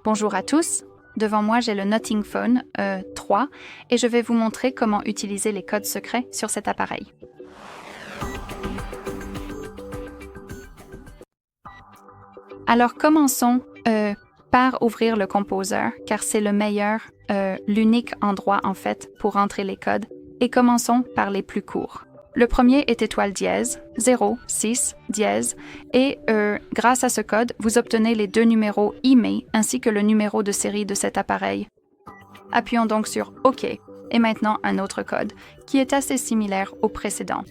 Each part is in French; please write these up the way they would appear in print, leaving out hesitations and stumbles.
Bonjour à tous, devant moi j'ai le Notting Phone 3 et je vais vous montrer comment utiliser les codes secrets sur cet appareil. Alors commençons par ouvrir le Composer car c'est le meilleur, l'unique endroit en fait pour entrer les codes et commençons par les plus courts. Le premier est étoile dièse, 0, 6, dièse, et grâce à ce code, vous obtenez les deux numéros IMEI ainsi que le numéro de série de cet appareil. Appuyons donc sur OK, et maintenant un autre code, qui est assez similaire au précédent.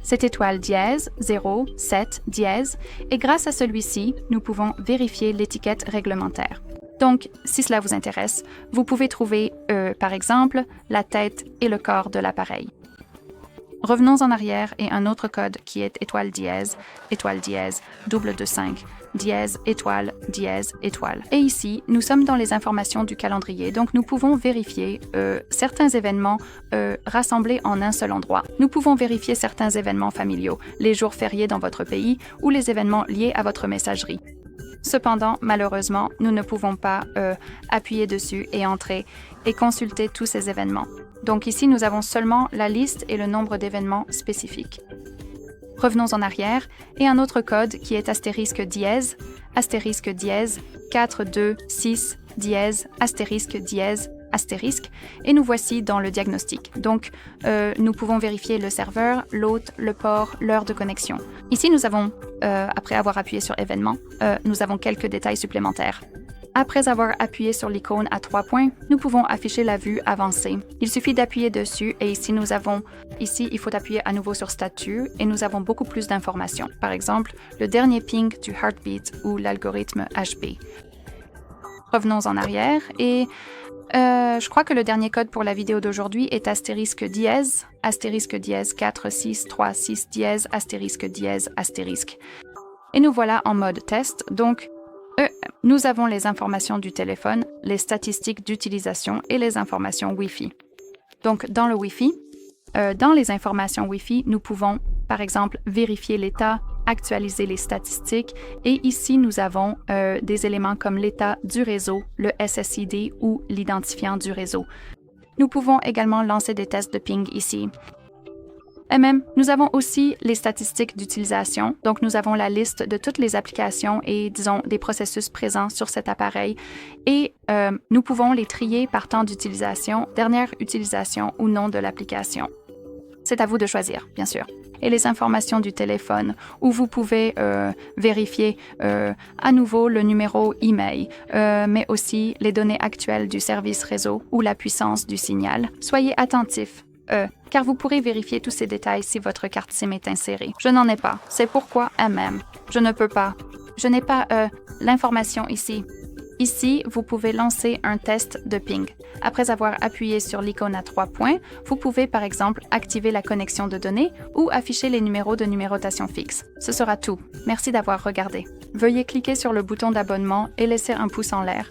C'est étoile dièse, 0, 7, dièse, et grâce à celui-ci, nous pouvons vérifier l'étiquette réglementaire. Donc, si cela vous intéresse, vous pouvez trouver, par exemple, la tête et le corps de l'appareil. Revenons en arrière et un autre code qui est étoile dièse, double de 5, dièse, étoile. Et ici, nous sommes dans les informations du calendrier, donc nous pouvons vérifier certains événements rassemblés en un seul endroit. Nous pouvons vérifier certains événements familiaux, les jours fériés dans votre pays ou les événements liés à votre messagerie. Cependant, malheureusement, nous ne pouvons pas appuyer dessus et entrer et consulter tous ces événements. Donc ici, nous avons seulement la liste et le nombre d'événements spécifiques. Revenons en arrière et un autre code qui est astérisque dièse, 4, 2, 6, dièse, astérisque, et nous voici dans le diagnostic. Donc, nous pouvons vérifier le serveur, l'hôte, le port, l'heure de connexion. Ici, nous avons, après avoir appuyé sur événements, nous avons quelques détails supplémentaires. Après avoir appuyé sur l'icône à 3 points, nous pouvons afficher la vue avancée. Il suffit d'appuyer dessus et ici, il faut appuyer à nouveau sur Statut et nous avons beaucoup plus d'informations. Par exemple, le dernier ping du heartbeat ou l'algorithme HB. Revenons en arrière et je crois que le dernier code pour la vidéo d'aujourd'hui est astérisque dièse, 4, 6, 3, 6, dièse, astérisque. Et nous voilà en mode test, donc nous avons les informations du téléphone, les statistiques d'utilisation et les informations Wi-Fi. Donc, dans le Wi-Fi, dans les informations Wi-Fi, nous pouvons, par exemple, vérifier l'état, actualiser les statistiques et ici, nous avons des éléments comme l'état du réseau, le SSID ou l'identifiant du réseau. Nous pouvons également lancer des tests de ping ici. Et même, nous avons aussi les statistiques d'utilisation. Donc, nous avons la liste de toutes les applications et, disons, des processus présents sur cet appareil. Et nous pouvons les trier par temps d'utilisation, dernière utilisation ou nom de l'application. C'est à vous de choisir, bien sûr. Et les informations du téléphone, où vous pouvez vérifier à nouveau le numéro email, mais aussi les données actuelles du service réseau ou la puissance du signal. Soyez attentifs. Car vous pourrez vérifier tous ces détails si votre carte SIM est insérée. Je n'en ai pas. C'est pourquoi je ne peux pas. Je n'ai pas l'information ici. Ici, vous pouvez lancer un test de ping. Après avoir appuyé sur l'icône à 3 points, vous pouvez par exemple activer la connexion de données ou afficher les numéros de numérotation fixe. Ce sera tout. Merci d'avoir regardé. Veuillez cliquer sur le bouton d'abonnement et laisser un pouce en l'air.